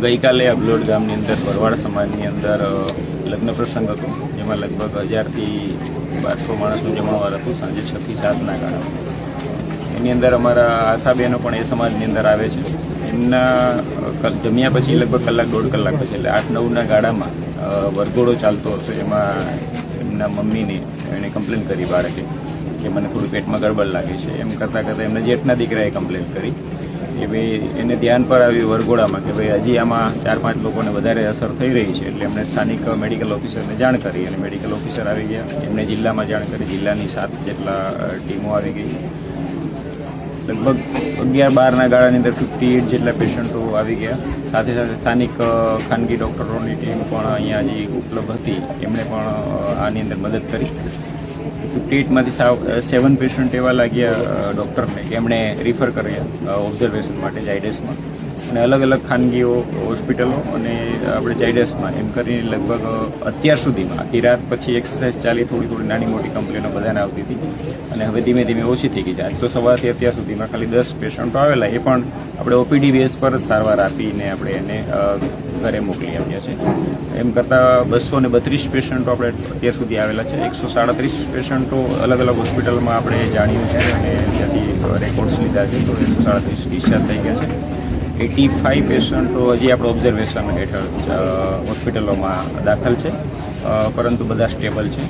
ગઈકાલે અબલોડ ગામની અંદર ભરવાડ સમાજની અંદર લગ્ન પ્રસંગ હતો, જેમાં લગભગ 1000થી 1200 માણસનું જમણવાર હતું સાંજે 6 થી 7ના ગાળામાં. એની અંદર અમારા આશાબેનો પણ એ સમાજની અંદર આવે છે. એમના જમ્યા પછી લગભગ કલાક દોઢ કલાક પછી એટલે 8-9ના ગાળામાં વરઘોડો ચાલતો હતો. એમાં એમના મમ્મીને એણે કમ્પ્લેન કરી બાળકે કે મને થોડું પેટમાં ગડબડ લાગે છે. એમ કરતાં એમના જેઠના દીકરાએ કમ્પ્લેન કરી કે ભાઈ એને ધ્યાન પર આવ્યું વરઘોડામાં કે ભાઈ હજી આમાં 4-5 લોકોને વધારે અસર થઈ રહી છે. એટલે એમણે સ્થાનિક મેડિકલ ઓફિસરને જાણ કરી અને મેડિકલ ઓફિસર આવી ગયા. એમણે જિલ્લામાં જાણ કરી. જિલ્લાની 7 જેટલા ટીમો આવી ગઈ. લગભગ 11-12ના ગાળાની અંદર 58 જેટલા પેશન્ટો આવી ગયા. સાથે સાથે સ્થાનિક ખાનગી ડૉક્ટરોની ટીમ પણ અહીંયા હજી ઉપલબ્ધ હતી. એમણે પણ આની અંદર મદદ કરી. 58માંથી 7 પેશન્ટ એવા લાગ્યા ડૉક્ટરને કે એમણે રિફર કર્યા ઓબ્ઝર્વેશન માટે ઝાયડસમાં, અને અલગ અલગ ખાનગીઓ હોસ્પિટલો અને આપણે ઝાયડસમાં એમ કરીને લગભગ અત્યાર સુધીમાં આખી રાત પછી એક્સરસાઇઝ ચાલી થોડી નાની મોટી કમ્પ્લેનો બધાને આવતી હતી અને હવે ધીમે ધીમે ઓછી થઈ ગઈ છે. આજ તો સવારથી અત્યાર સુધીમાં ખાલી 10 પેશન્ટો આવેલા, એ પણ આપણે ઓપીડી બેઝ પર સારવાર આપીને આપણે એને ઘરે મોકલી આપ્યા છે. એમ કરતાં 232 પેશન્ટો આપણે અત્યાર સુધી આવેલા છે. 137 પેશન્ટો અલગ અલગ હોસ્પિટલમાં આપણે જાણ્યું છે અને ત્યાંથી રેકોર્ડ્સ લીધા છે. તો 137 ડિસ્ચાર્જ થઈ ગયા છે. 85 પેશન્ટો હજી આપણે ઓબ્ઝર્વેશન હેઠળ હોસ્પિટલોમાં દાખલ છે, પરંતુ બધા સ્ટેબલ છે.